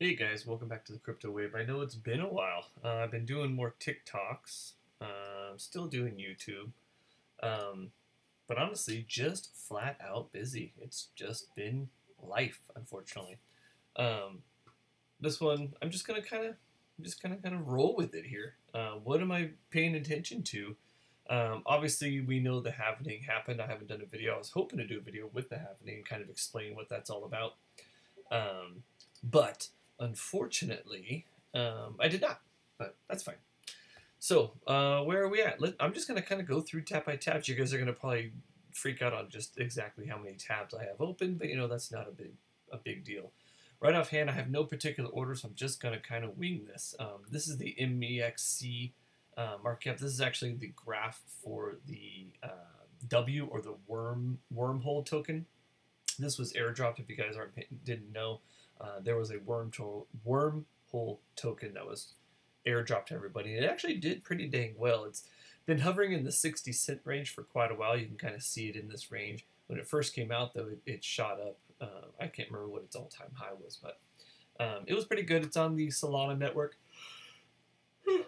Hey guys, welcome back to the Crypto Wave. I know it's been a while. I've been doing more TikToks. I'm still doing YouTube. Um, but honestly, just flat out busy. It's just been life, unfortunately. Um, this one, I'm just gonna kind of roll with it here. What am I paying attention to? Obviously, we know the halvening happened. I haven't done a video. I was hoping to do a video with the halvening and kind of explain what that's all about. But unfortunately, I did not, but that's fine. So, where are we at? I'm just going to kind of go through tab by tab. You guys are going to probably freak out on just exactly how many tabs I have open, but that's not a big deal. Right offhand, I have no particular order, so I'm just going to kind of wing this. This is the MEXC market cap. This is actually the graph for the W, or the wormhole token. This was airdropped. If you guys didn't know, there was a wormhole token that was airdropped to everybody. It actually did pretty dang well. It's been hovering in the 60 cent range for quite a while. You can kind of see it in this range. When it first came out, though, it shot up. I can't remember what its all-time high was, but it was pretty good. It's on the Solana network. I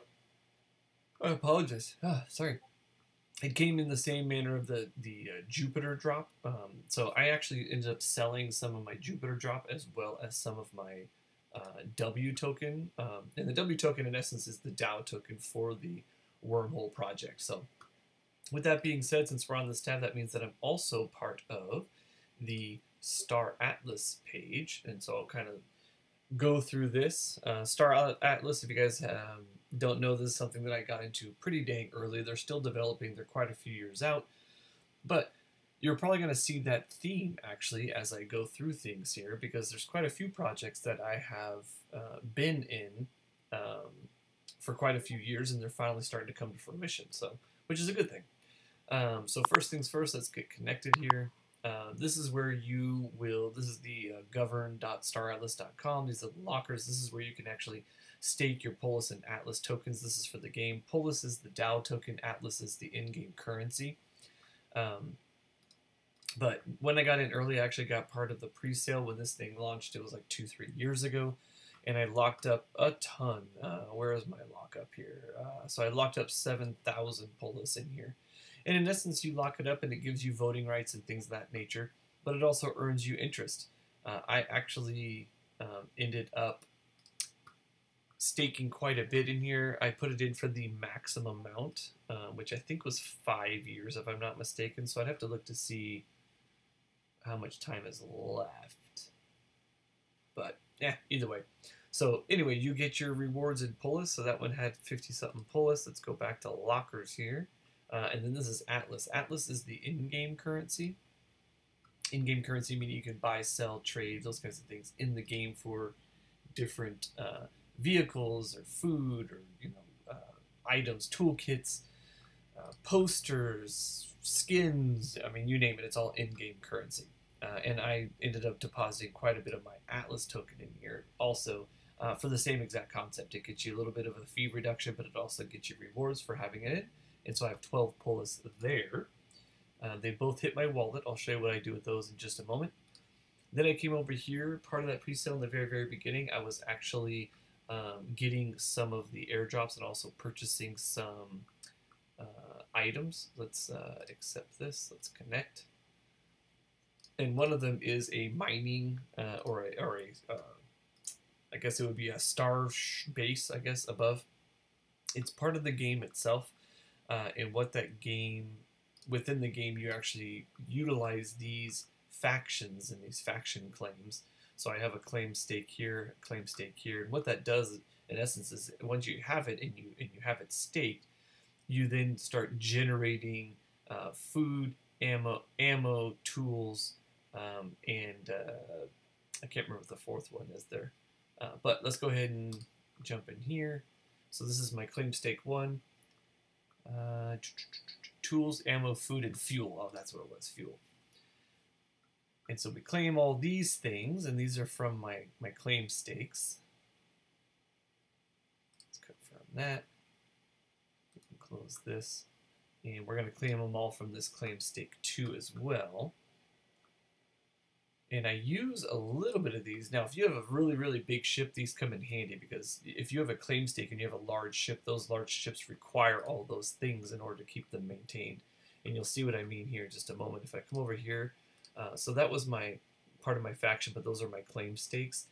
apologize. Sorry. It came in the same manner of the Jupiter drop. So I actually ended up selling some of my Jupiter drop as well as some of my W token. And the W token, in essence, is the DAO token for the Wormhole project. So with that being said, since we're on this tab, that means that I'm also part of the Star Atlas page. And so I'll kind of go through this. Star Atlas, if you guys don't know, this is something that I got into pretty dang early. They're still developing. They're quite a few years out. But you're probably going to see that theme, actually, as I go through things here, because there's quite a few projects that I have been in for quite a few years, and they're finally starting to come to fruition, so which is a good thing. So first things first, let's get connected here. This is where this is the govern.staratlas.com. These are the lockers. This is where you can actually stake your Polis and Atlas tokens. This is for the game. Polis is the DAO token. Atlas is the in-game currency. But when I got in early, I actually got part of the pre-sale when this thing launched. It was like 2-3 years ago. And I locked up a ton. Where is my lockup here? So I locked up 7,000 Polis in here. And in essence, you lock it up and it gives you voting rights and things of that nature, but it also earns you interest. I actually ended up staking quite a bit in here. I put it in for the maximum amount, which I think was 5 years, if I'm not mistaken. So I'd have to look to see how much time is left. But yeah, either way. So anyway, you get your rewards in Polis. So that one had 50-something Polis. Let's go back to lockers here. And then this is Atlas. Atlas is the in-game currency. In-game currency meaning you can buy, sell, trade, those kinds of things in the game for different vehicles or food or items, toolkits, posters, skins. I mean, you name it. It's all in-game currency. And I ended up depositing quite a bit of my Atlas token in here also for the same exact concept. It gets you a little bit of a fee reduction, but it also gets you rewards for having it in. And so I have 12 Polis there. They both hit my wallet. I'll show you what I do with those in just a moment. Then I came over here. Part of that pre-sale in the very, very beginning, I was actually getting some of the airdrops and also purchasing some items. Let's accept this. Let's connect. And one of them is a mining or I guess it would be a star base, I guess, above. It's part of the game itself. And what that game, within the game, you actually utilize these factions and these faction claims. So I have a claim stake here, claim stake here, and what that does, in essence, is once you have it and you have it staked, you then start generating food, ammo, tools, and I can't remember what the fourth one is there. But let's go ahead and jump in here. So this is my claim stake 1. Tools, ammo, food, and fuel. Oh, that's what it was, fuel. And so we claim all these things, and these are from my claim stakes. Let's confirm that. We can close this. And we're going to claim them all from this claim stake 2 as well. And I use a little bit of these. Now, if you have a really, really big ship, these come in handy because if you have a claim stake and you have a large ship, those large ships require all those things in order to keep them maintained. And you'll see what I mean here in just a moment. If I come over here, so that was my part of my faction, but those are my claim stakes.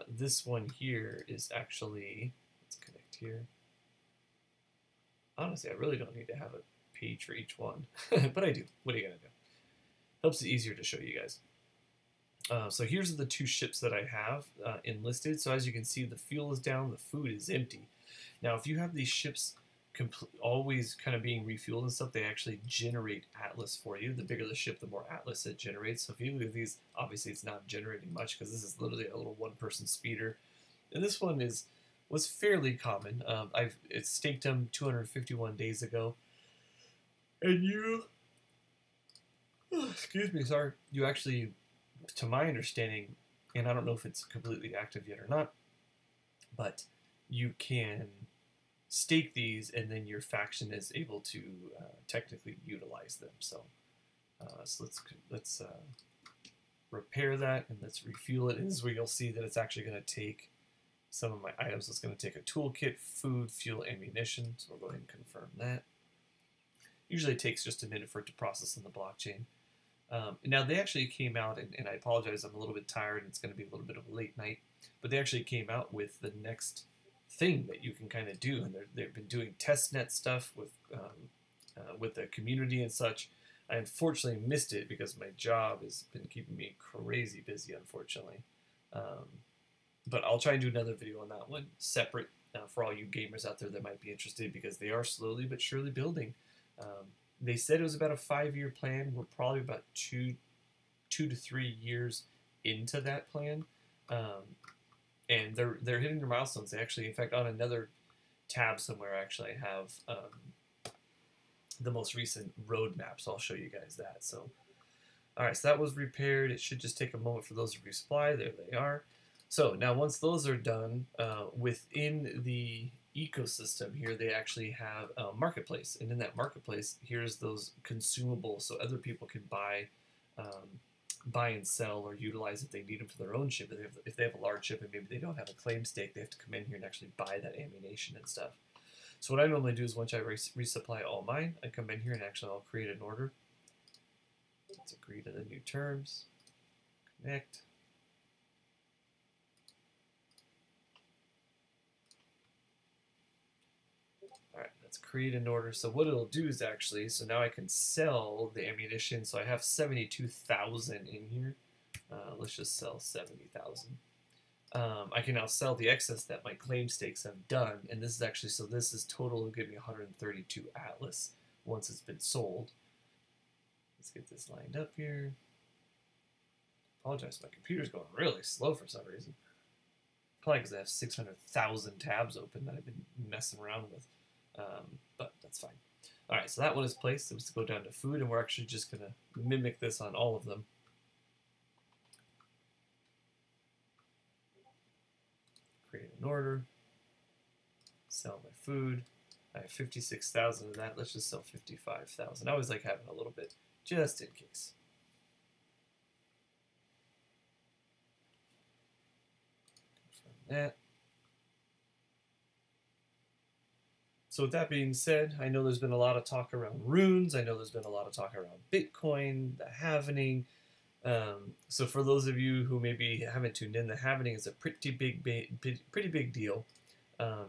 This one here is actually, let's connect here. Honestly, I really don't need to have a page for each one, but I do. What are you gonna do? Helps it easier to show you guys. So here's the 2 ships that I have enlisted. So as you can see, the fuel is down, the food is empty. Now, if you have these ships always kind of being refueled and stuff, they actually generate Atlas for you. The bigger the ship, the more Atlas it generates. So if you look at these, obviously it's not generating much because this is literally a little 1-person speeder. And this one was fairly common. It's staked them 251 days ago. And excuse me, sorry, you actually, to my understanding, and I don't know if it's completely active yet or not, but you can stake these and then your faction is able to technically utilize them. So, so let's repair that and let's refuel it. And this is where you'll see that it's actually going to take some of my items. It's going to take a toolkit, food, fuel, ammunition. So we'll go ahead and confirm that. Usually it takes just a minute for it to process in the blockchain. Now, they actually came out, and I apologize, I'm a little bit tired, and it's going to be a little bit of a late night, but they actually came out with the next thing that you can kind of do, and they've been doing testnet stuff with the community and such. I unfortunately missed it because my job has been keeping me crazy busy, unfortunately. But I'll try and do another video on that one, separate, for all you gamers out there that might be interested, because they are slowly but surely building. They said it was about a 5-year plan. We're probably about 2 to 3 years into that plan, and they're hitting their milestones. They actually, in fact, on another tab somewhere, actually I have the most recent roadmap, so I'll show you guys that. So, all right, so that was repaired. It should just take a moment for those to resupply. There they are. So now, once those are done, within the ecosystem here, they actually have a marketplace, and in that marketplace, here's those consumables, so other people can buy and sell or utilize if they need them for their own ship. If they have a large ship and maybe they don't have a claim stake, they have to come in here and actually buy that ammunition and stuff. So what I normally do is once I resupply all mine, I come in here and actually I'll create an order. Let's agree to the new terms. Connect. Alright, let's create an order. So what it'll do is actually, so now I can sell the ammunition. So I have 72,000 in here. Let's just sell 70,000. I can now sell the excess that my claim stakes have done. And this is actually, so this is total, it'll give me 132 Atlas once it's been sold. Let's get this lined up here. Apologize, my computer's going really slow for some reason. Probably because I have 600,000 tabs open that I've been messing around with. But that's fine. Alright, so that one is placed. Let's go down to food, and we're actually just going to mimic this on all of them. Create an order. Sell my food. I have 56,000 of that. Let's just sell 55,000. I always like having a little bit, just in case. Confirm that. So with that being said, I know there's been a lot of talk around runes. I know there's been a lot of talk around Bitcoin, the halvening. So for those of you who maybe haven't tuned in, the halvening is a pretty big deal.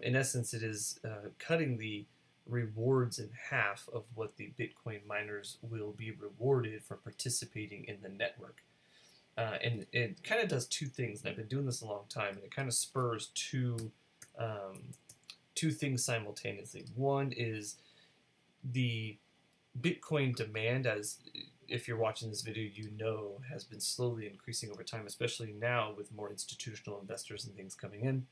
In essence, it is cutting the rewards in half of what the Bitcoin miners will be rewarded for participating in the network. And it kind of does 2 things, and I've been doing this a long time, and it kind of spurs two things simultaneously. One is the Bitcoin demand, as if you're watching this video, you know, has been slowly increasing over time, especially now with more institutional investors and things coming in.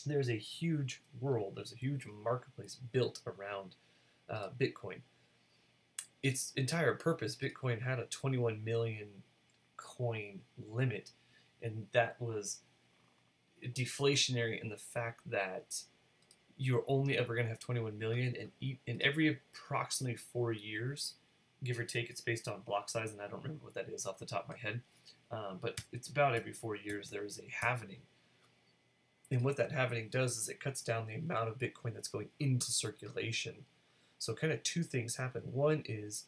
There's a huge world, there's a huge marketplace built around Bitcoin. Its entire purpose, Bitcoin had a 21 million coin limit, and that was deflationary in the fact that you're only ever going to have 21 million, and in every approximately 4 years, give or take. It's based on block size, and I don't remember what that is off the top of my head. But it's about every 4 years there is a halvening. And what that halvening does is it cuts down the amount of Bitcoin that's going into circulation. So kind of two things happen. One is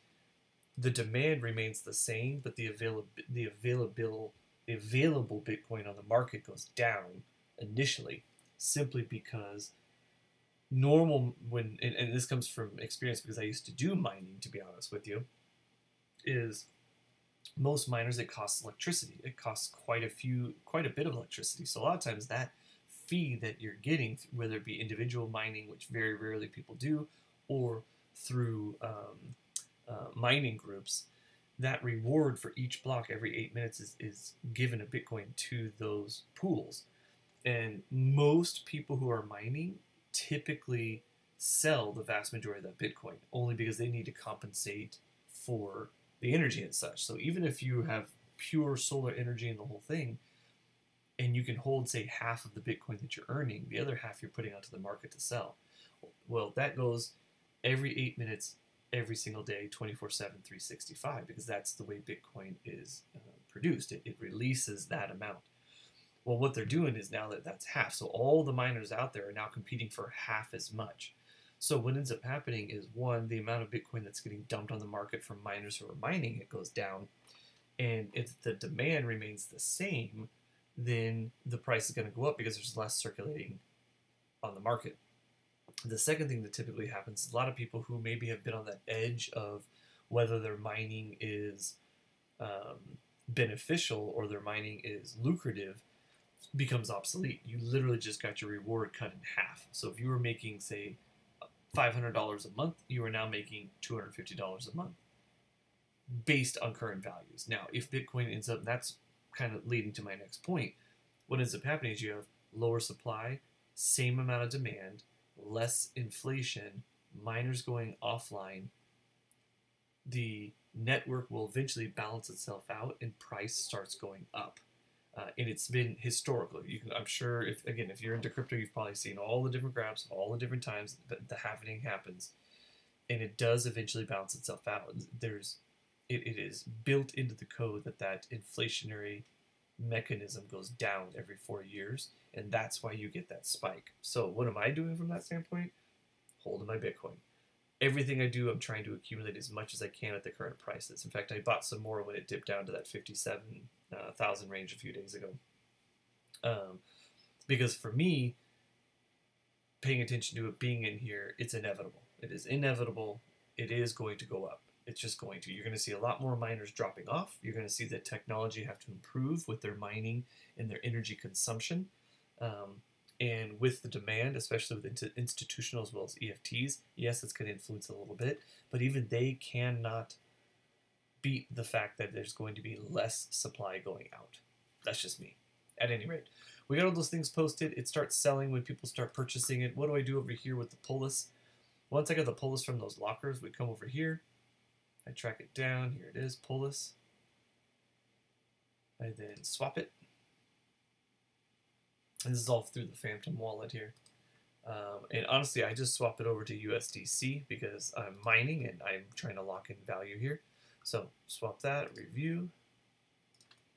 the demand remains the same, but the available Bitcoin on the market goes down initially, simply because and this comes from experience because I used to do mining, to be honest with you, is most miners, it costs electricity. It costs quite a bit of electricity. So a lot of times that fee that you're getting, whether it be individual mining, which very rarely people do, or through mining groups, that reward for each block every 8 minutes is given a Bitcoin to those pools. And most people who are mining typically sell the vast majority of that Bitcoin, only because they need to compensate for the energy and such. So even if you have pure solar energy in the whole thing, and you can hold, say, half of the Bitcoin that you're earning, the other half you're putting onto the market to sell. Well, that goes every 8 minutes, every single day, 24/7, 365, because that's the way Bitcoin is produced. It releases that amount. Well, what they're doing is now that's half. So all the miners out there are now competing for half as much. So what ends up happening is, one, the amount of Bitcoin that's getting dumped on the market from miners who are mining it goes down. And if the demand remains the same, then the price is going to go up because there's less circulating on the market. The second thing that typically happens is a lot of people who maybe have been on that edge of whether their mining is beneficial or their mining is lucrative becomes obsolete. You literally just got your reward cut in half. So if you were making, say, $500 a month, you are now making $250 a month based on current values. Now, if Bitcoin ends up, that's kind of leading to my next point, what ends up happening is you have lower supply, same amount of demand, less inflation, miners going offline, the network will eventually balance itself out and price starts going up. And it's been historical. I'm sure if you're into crypto, you've probably seen all the different graphs, all the different times that the halvening happens, and it does eventually balance itself out. It is built into the code that inflationary mechanism goes down every 4 years, and that's why you get that spike. So what am I doing from that standpoint? Holding my Bitcoin. Everything I do, I'm trying to accumulate as much as I can at the current prices. In fact, I bought some more when it dipped down to that 57,000 range a few days ago. Because for me, paying attention to it being in here, it's inevitable. It is inevitable. It is going to go up. It's just going to. You're going to see a lot more miners dropping off. You're going to see the technology have to improve with their mining and their energy consumption. And with the demand, especially with institutional as well as EFTs, yes, it's going to influence a little bit, but even they cannot beat the fact that there's going to be less supply going out. That's just me. At any rate, we got all those things posted. It starts selling when people start purchasing it. What do I do over here with the pull list? Once I got the pull list from those lockers, we come over here. I track it down. Here it is, pull list. I then swap it. And this is all through the Phantom wallet here. And honestly, I just swap it over to USDC because I'm mining and I'm trying to lock in value here. So swap that, review,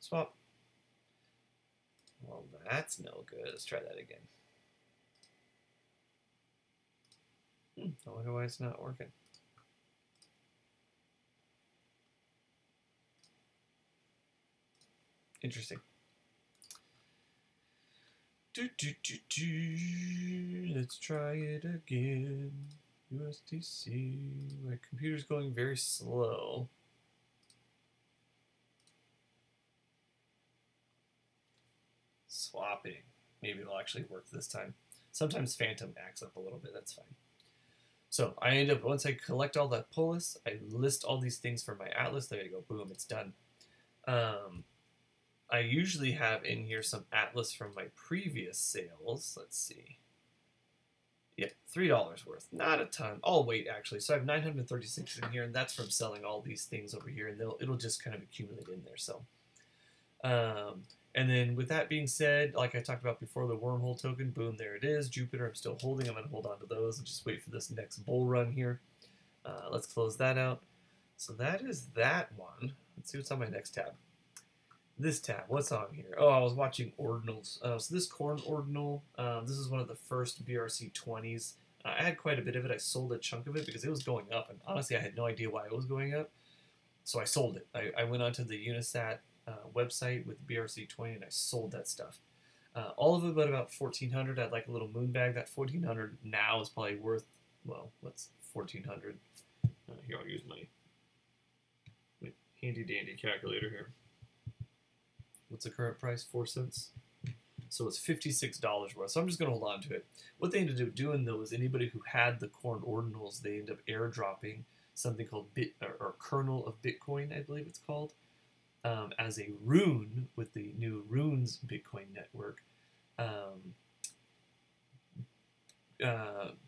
swap. Well, that's no good. Let's try that again. I wonder why it's not working. Interesting. Let's try it again. USDC. My computer's going very slow. Swapping. Maybe it'll actually work this time. Sometimes Phantom acts up a little bit. That's fine. So I end up, once I collect all that pull lists, I list all these things for my Atlas. There you go. Boom. It's done. I usually have in here some Atlas from my previous sales. Let's see. Yeah, $3 worth. Not a ton. I'll wait, actually. So I have 936 in here, and that's from selling all these things over here, and it'll just kind of accumulate in there. So, and then with that being said, like I talked about before, the wormhole token, boom, there it is. Jupiter, I'm still holding. I'm going to hold on to those and just wait for this next bull run here. Let's close that out. So that is that one. Let's see what's on my next tab. This tab, what's on here? Oh, I was watching ordinals. So this corn ordinal, this is one of the first BRC20s. I had quite a bit of it. I sold a chunk of it because it was going up, and honestly, I had no idea why it was going up. So I sold it. I went onto the Unisat website with BRC20 and I sold that stuff. All of it but about 1,400. I'd like a little moon bag. That 1,400 now is probably worth, well, what's 1,400? Here, I'll use my handy dandy calculator here. What's the current price? 4 cents. So it's $56 worth. So I'm just going to hold on to it. What they ended up doing, though, is anybody who had the corn ordinals, they end up airdropping something called or kernel of Bitcoin, I believe it's called, as a rune with the new Runes Bitcoin network.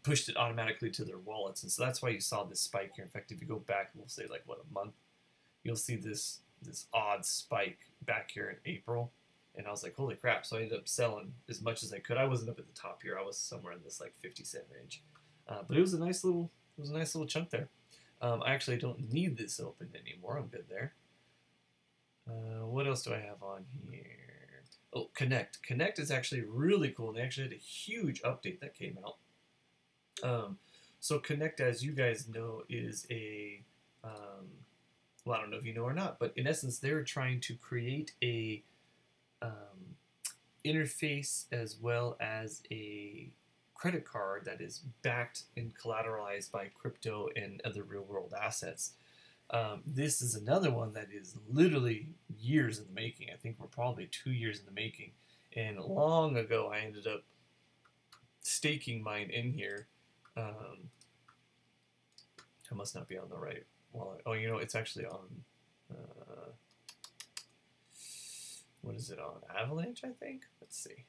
Pushed it automatically to their wallets, and so that's why you saw this spike here. In fact, if you go back, we'll say like what, a month, you'll see this odd spike back here in April, and I was like, holy crap! So I ended up selling as much as I could. I wasn't up at the top here; I was somewhere in this like 50-cent range, but it was a nice little chunk there. I actually don't need this open anymore. I'm good there. What else do I have on here? Oh, Connect. Connect is actually really cool, and they actually had a huge update that came out. So Connect, as you guys know, is a, well, I don't know if you know or not, but in essence, they're trying to create a interface as well as a credit card that is backed and collateralized by crypto and other real-world assets. This is another one that is literally years in the making. I think we're probably 2 years in the making. And long ago, I ended up staking mine in here. I must not be on the right wallet. Oh, you know, it's actually on, what is it on? Avalanche, I think? Let's see.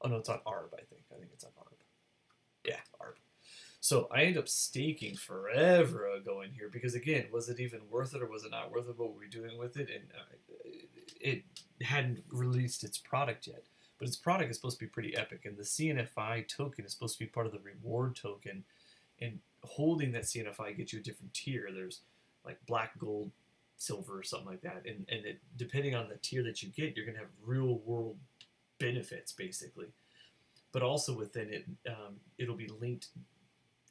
Oh, no, it's on ARB, I think. I think it's on ARB. Yeah, ARB. So I ended up staking forever ago in here because, again, was it even worth it or was it not worth it? What were we doing with it? And it hadn't released its product yet. But its product is supposed to be pretty epic. And the CNFI token is supposed to be part of the reward token. And holding that CNFI gets you a different tier. There's like black, gold, silver, or something like that. And it, depending on the tier that you get, you're going to have real world benefits, basically. But also within it, it'll be linked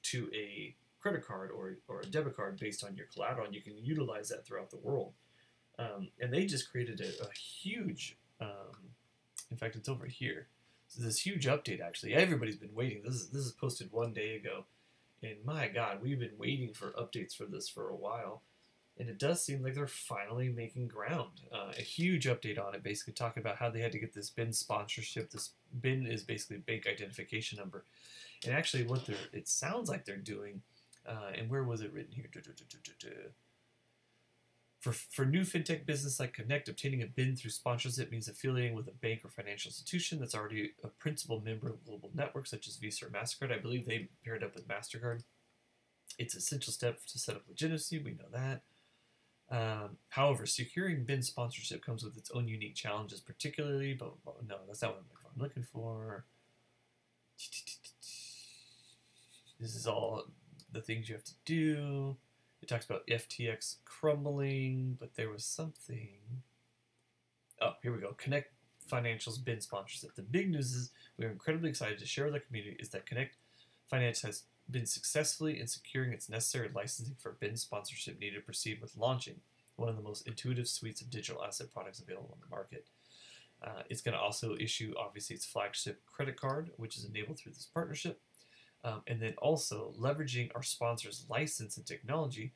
to a credit card or a debit card based on your collateral, and you can utilize that throughout the world. And they just created a huge, in fact, it's over here. So this huge update, actually. Everybody's been waiting. This is posted 1 day ago, and my God, we've been waiting for updates for this for a while. And it does seem like they're finally making ground. A huge update on it, basically talking about how they had to get this BIN sponsorship. This BIN is basically bank identification number. And actually what it sounds like they're doing, and where was it written here? For new fintech business like Connect, obtaining a BIN through sponsorship means affiliating with a bank or financial institution that's already a principal member of global networks such as Visa or MasterCard. I believe they paired up with MasterCard. It's an essential step to set up legitimacy. We know that. However, securing BIN sponsorship comes with its own unique challenges, particularly, but no, that's not what I'm looking for. This is all the things you have to do. It talks about FTX crumbling, but there was something. Oh, here we go. Connect Financial's BIN sponsorship. The big news is we are incredibly excited to share with our community is that Connect Finance has been successfully in securing its necessary licensing for BIN sponsorship needed to proceed with launching one of the most intuitive suites of digital asset products available on the market. It's going to also issue, obviously, its flagship credit card, which is enabled through this partnership. And then also, leveraging our sponsor's license and technology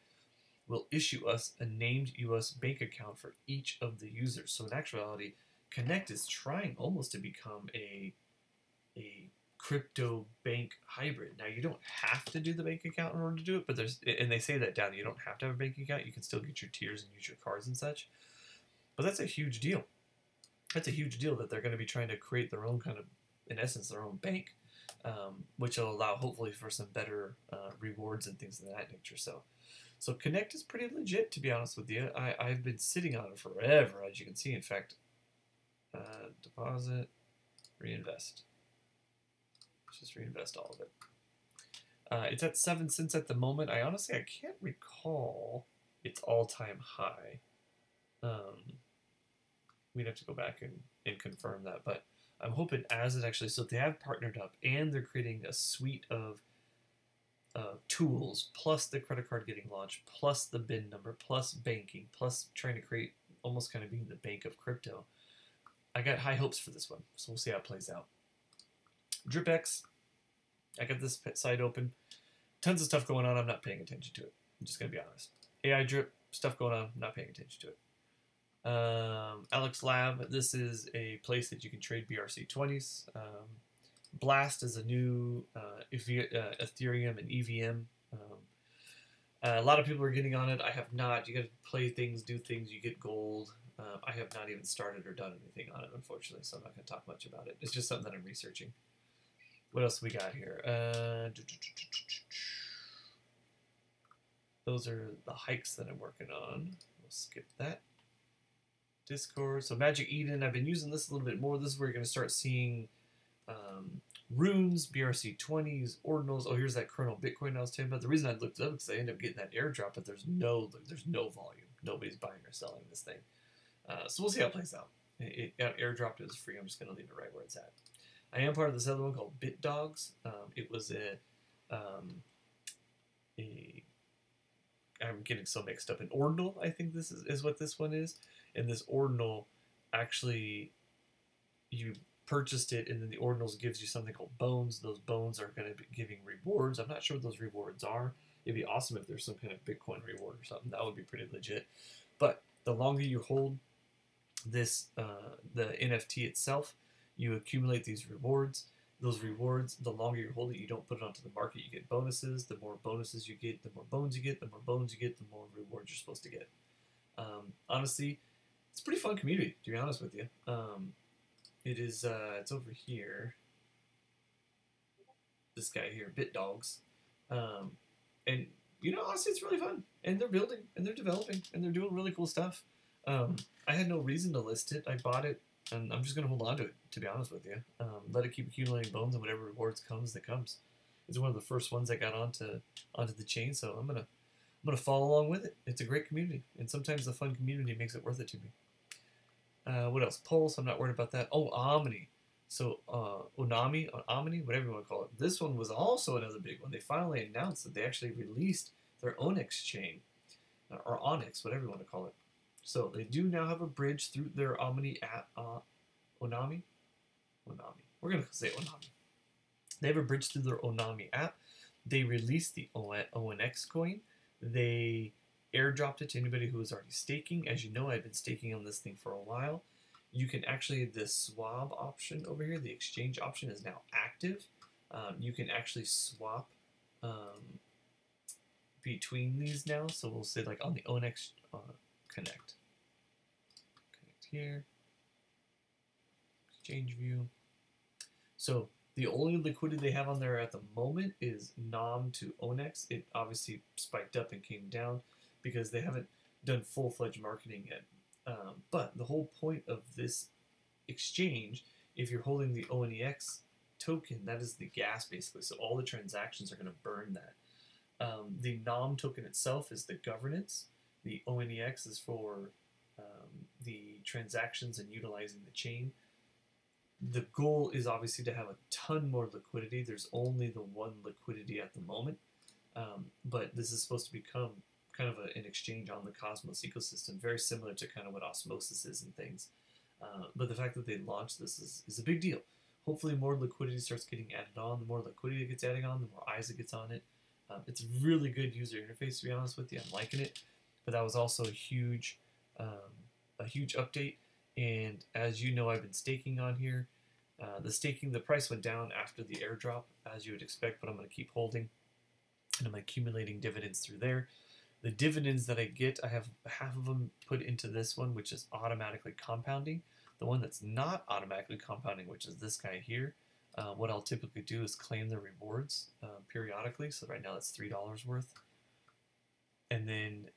will issue us a named U.S. bank account for each of the users. So in actuality, Connect is trying almost to become a crypto bank hybrid. Now, you don't have to do the bank account in order to do it, but and they say that down, you don't have to have a bank account. You can still get your tiers and use your cards and such. But that's a huge deal. That's a huge deal that they're going to be trying to create their own kind of, in essence, their own bank, which will allow hopefully for some better rewards and things of that nature. So Connect is pretty legit, to be honest with you. I've been sitting on it forever, as you can see. In fact, deposit, reinvest. Let's just reinvest all of it. It's at 7 cents at the moment. I can't recall recall its all-time high. We'd have to go back and confirm that, but I'm hoping as it actually, so they have partnered up and they're creating a suite of tools, plus the credit card getting launched, plus the BIN number, plus banking, plus trying to create almost kind of being the bank of crypto. I got high hopes for this one, so we'll see how it plays out. DripX, I got this site open. Tons of stuff going on. I'm not paying attention to it. I'm just going to be honest. AI Drip, stuff going on. I'm not paying attention to it. Alex Lab, this is a place that you can trade BRC20s. Blast is a new Ethereum and EVM. A lot of people are getting on it. I have not. You got to play things, do things, you get gold. I have not even started or done anything on it, unfortunately, so I'm not going to talk much about it. It's just something that I'm researching. What else we got here? Those are the hikes that I'm working on. We'll skip that. Discord. So Magic Eden, I've been using this a little bit more. This is where you're going to start seeing runes, BRC20s, ordinals. Oh, here's that kernel Bitcoin I was talking about. The reason I looked it up is because I ended up getting that airdrop, but there's no volume. Nobody's buying or selling this thing. So we'll see how it plays out. It got airdropped. It was free. I'm just going to leave it right where it's at. I am part of this other one called BitDogs. It was I'm getting so mixed up. An ordinal, I think this is what this one is. And this ordinal, actually, you purchased it, and then the ordinals gives you something called bones. Those bones are going to be giving rewards. I'm not sure what those rewards are. It'd be awesome if there's some kind of Bitcoin reward or something. That would be pretty legit. But the longer you hold this, the NFT itself, you accumulate these rewards. Those rewards, the longer you hold it, you don't put it onto the market, you get bonuses. The more bonuses you get, the more bones you get. The more bones you get, the more rewards you're supposed to get. Honestly, it's a pretty fun community, to be honest with you. It is, it's over here. This guy here, BitDogs. And, you know, honestly, it's really fun. And they're building, and they're developing, and they're doing really cool stuff. I had no reason to list it. I bought it, and I'm just going to hold on to it, to be honest with you. Let it keep accumulating bones, and whatever rewards comes, that comes. It's one of the first ones I got onto the chain, so I'm gonna follow along with it. It's a great community, and sometimes the fun community makes it worth it to me. What else? Pulse, I'm not worried about that. Oh, Omni. So, Omni, whatever you want to call it. This one was also another big one. They finally announced that they actually released their Onyx chain, or Onyx, whatever you want to call it. So, they do now have a bridge through their Omni app, Onami? We're going to say Onami. They have a bridge through their Onami app. They released the ONX coin. They airdropped it to anybody who was already staking. As you know, I've been staking on this thing for a while. You can actually, the swap option over here, the exchange option is now active. You can actually swap between these now. So we'll say like on the Onyx connect here, exchange view. So the only liquidity they have on there at the moment is NOM to Onyx. It obviously spiked up and came down because they haven't done full-fledged marketing yet. But the whole point of this exchange, if you're holding the ONEX token, that is the gas basically. So all the transactions are going to burn that. The NOM token itself is the governance. The ONEX is for the transactions and utilizing the chain. The goal is obviously to have a ton more liquidity. There's only the one liquidity at the moment. But this is supposed to become kind of an exchange on the Cosmos ecosystem, very similar to kind of what Osmosis is and things. But the fact that they launched this is a big deal. Hopefully more liquidity starts getting added on. The more liquidity it gets added on, the more eyes it gets on it. It's a really good user interface, to be honest with you. I'm liking it. But that was also a huge update. And as you know, I've been staking on here. The price went down after the airdrop, as you would expect, but I'm going to keep holding. And I'm accumulating dividends through there. The dividends that I get, I have half of them put into this one, which is automatically compounding. The one that's not automatically compounding, which is this guy here, what I'll typically do is claim the rewards periodically. So right now it's $3 worth. And then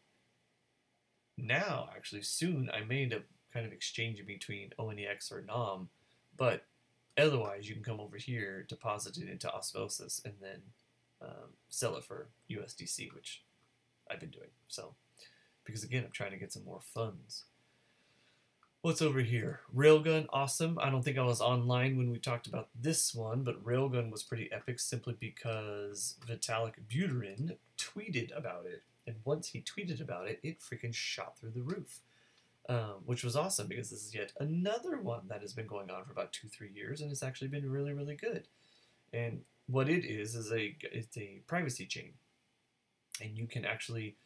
now, actually soon, I may end up kind of exchanging between ONEX or NOM, but otherwise you can come over here, deposit it into Osmosis, and then sell it for USDC, which I've been doing. So, because again, I'm trying to get some more funds. What's over here? Railgun, awesome. I don't think I was online when we talked about this one, but Railgun was pretty epic simply because Vitalik Buterin tweeted about it. And once he tweeted about it, it freaking shot through the roof. Which was awesome because this is yet another one that has been going on for about 2-3 years and it's actually been really, really good. And what it is it's a privacy chain. And you can actually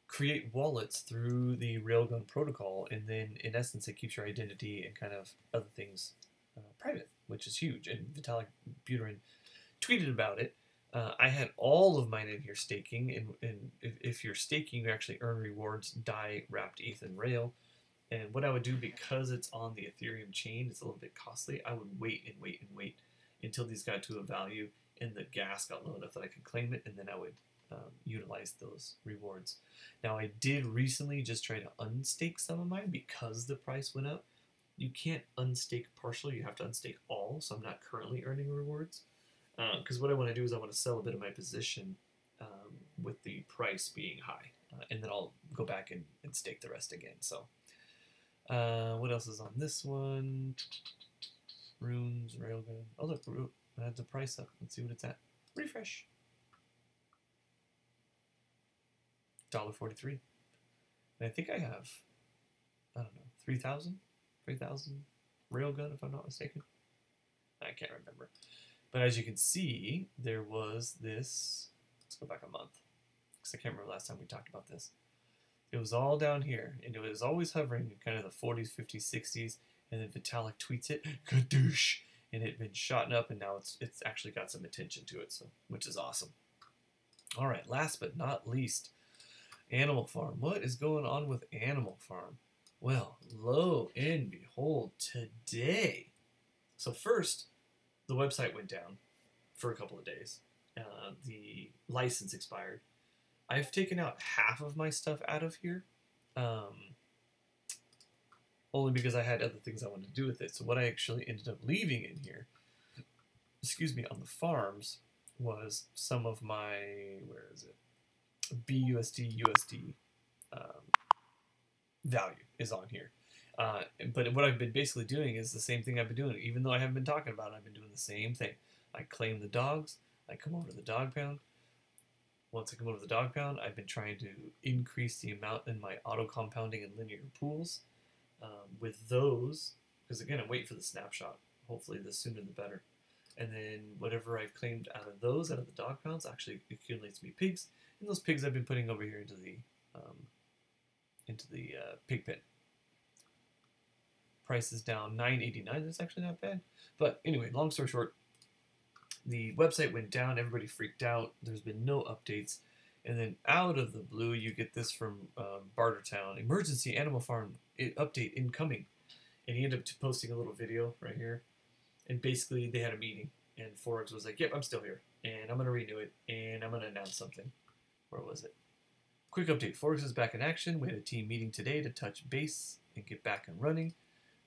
create wallets through the Railgun protocol, and then in essence it keeps your identity and kind of other things private, which is huge. And Vitalik Buterin tweeted about it. I had all of mine in here staking, and if you're staking, you actually earn rewards, DAI, wrapped ETH, and Rail. And what I would do, because it's on the Ethereum chain, it's a little bit costly, I would wait and wait and wait until these got to a value and the gas got low enough that I could claim it, and then I would utilize those rewards. Now, I did recently just try to unstake some of mine because the price went up. You can't unstake partial, you have to unstake all, so I'm not currently earning rewards. Because what I want to do is I want to sell a bit of my position with the price being high, and then I'll go back and stake the rest again. So, what else is on this one? Runes, Railgun. Oh look, I had the price up. Let's see what it's at. Refresh. $1.43. And I think I have, I don't know, 3,000 Railgun, if I'm not mistaken. I can't remember. But as you can see, there was this, let's go back a month, because I can't remember last time we talked about this. It was all down here, and it was always hovering in kind of the 40s, 50s, 60s, and then Vitalik tweets it, kadoosh, and it had been shot up, and now it's actually got some attention to it, so which is awesome. All right, last but not least, Animal Farm. What is going on with Animal Farm? Well, lo and behold, today. So first, the website went down for a couple of days. The license expired. I've taken out half of my stuff out of here, only because I had other things I wanted to do with it. So what I actually ended up leaving in here, excuse me, on the farms, was some of my, where is it? BUSD, USD value is on here. But what I've been basically doing is the same thing I've been doing. Even though I haven't been talking about it, I've been doing the same thing. I claim the dogs. I come over to the dog pound. Once I come over to the dog pound, I've been trying to increase the amount in my auto compounding and linear pools. With those, because again, I'm waiting for the snapshot. Hopefully the sooner the better. And then whatever I've claimed out of those, out of the dog pounds, actually accumulates me pigs. And those pigs I've been putting over here into the pig pen. Price is down $9.89. That's actually not bad. But anyway, long story short, the website went down. Everybody freaked out. There's been no updates. And then out of the blue, you get this from Bartertown. Emergency Animal Farm update incoming. And he ended up posting a little video right here. And basically, they had a meeting. And Forex was like, yep, I'm still here. And I'm going to renew it. And I'm going to announce something. Where was it? Quick update. Forex is back in action. We had a team meeting today to touch base and get back and running.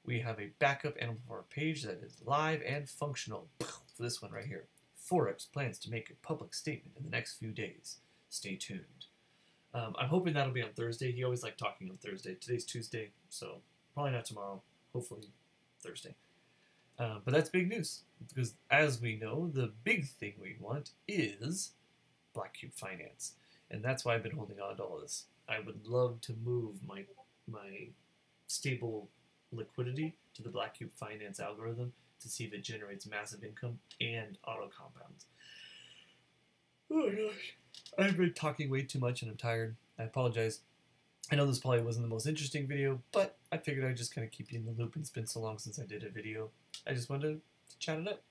We have a backup Animal Farm page that is live and functional. For this one right here. Forex plans to make a public statement in the next few days. Stay tuned. I'm hoping that'll be on Thursday. He always liked talking on Thursday. Today's Tuesday, so probably not tomorrow. Hopefully Thursday. But that's big news. Because as we know, the big thing we want is Black Cube Finance. And that's why I've been holding on to all this. I would love to move my stable liquidity to the Black Cube Finance algorithm to see if it generates massive income and auto compounds. Oh my gosh. I've been talking way too much and I'm tired. I apologize. I know this probably wasn't the most interesting video, but I figured I'd just kind of keep you in the loop. It's been so long since I did a video. I just wanted to chat it up.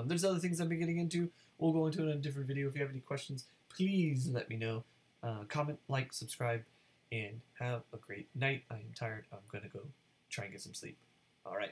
There's other things I've been getting into. We'll go into it in a different video. If you have any questions, please let me know. Comment, like, subscribe, and have a great night. I am tired. I'm going to go try and get some sleep. All right.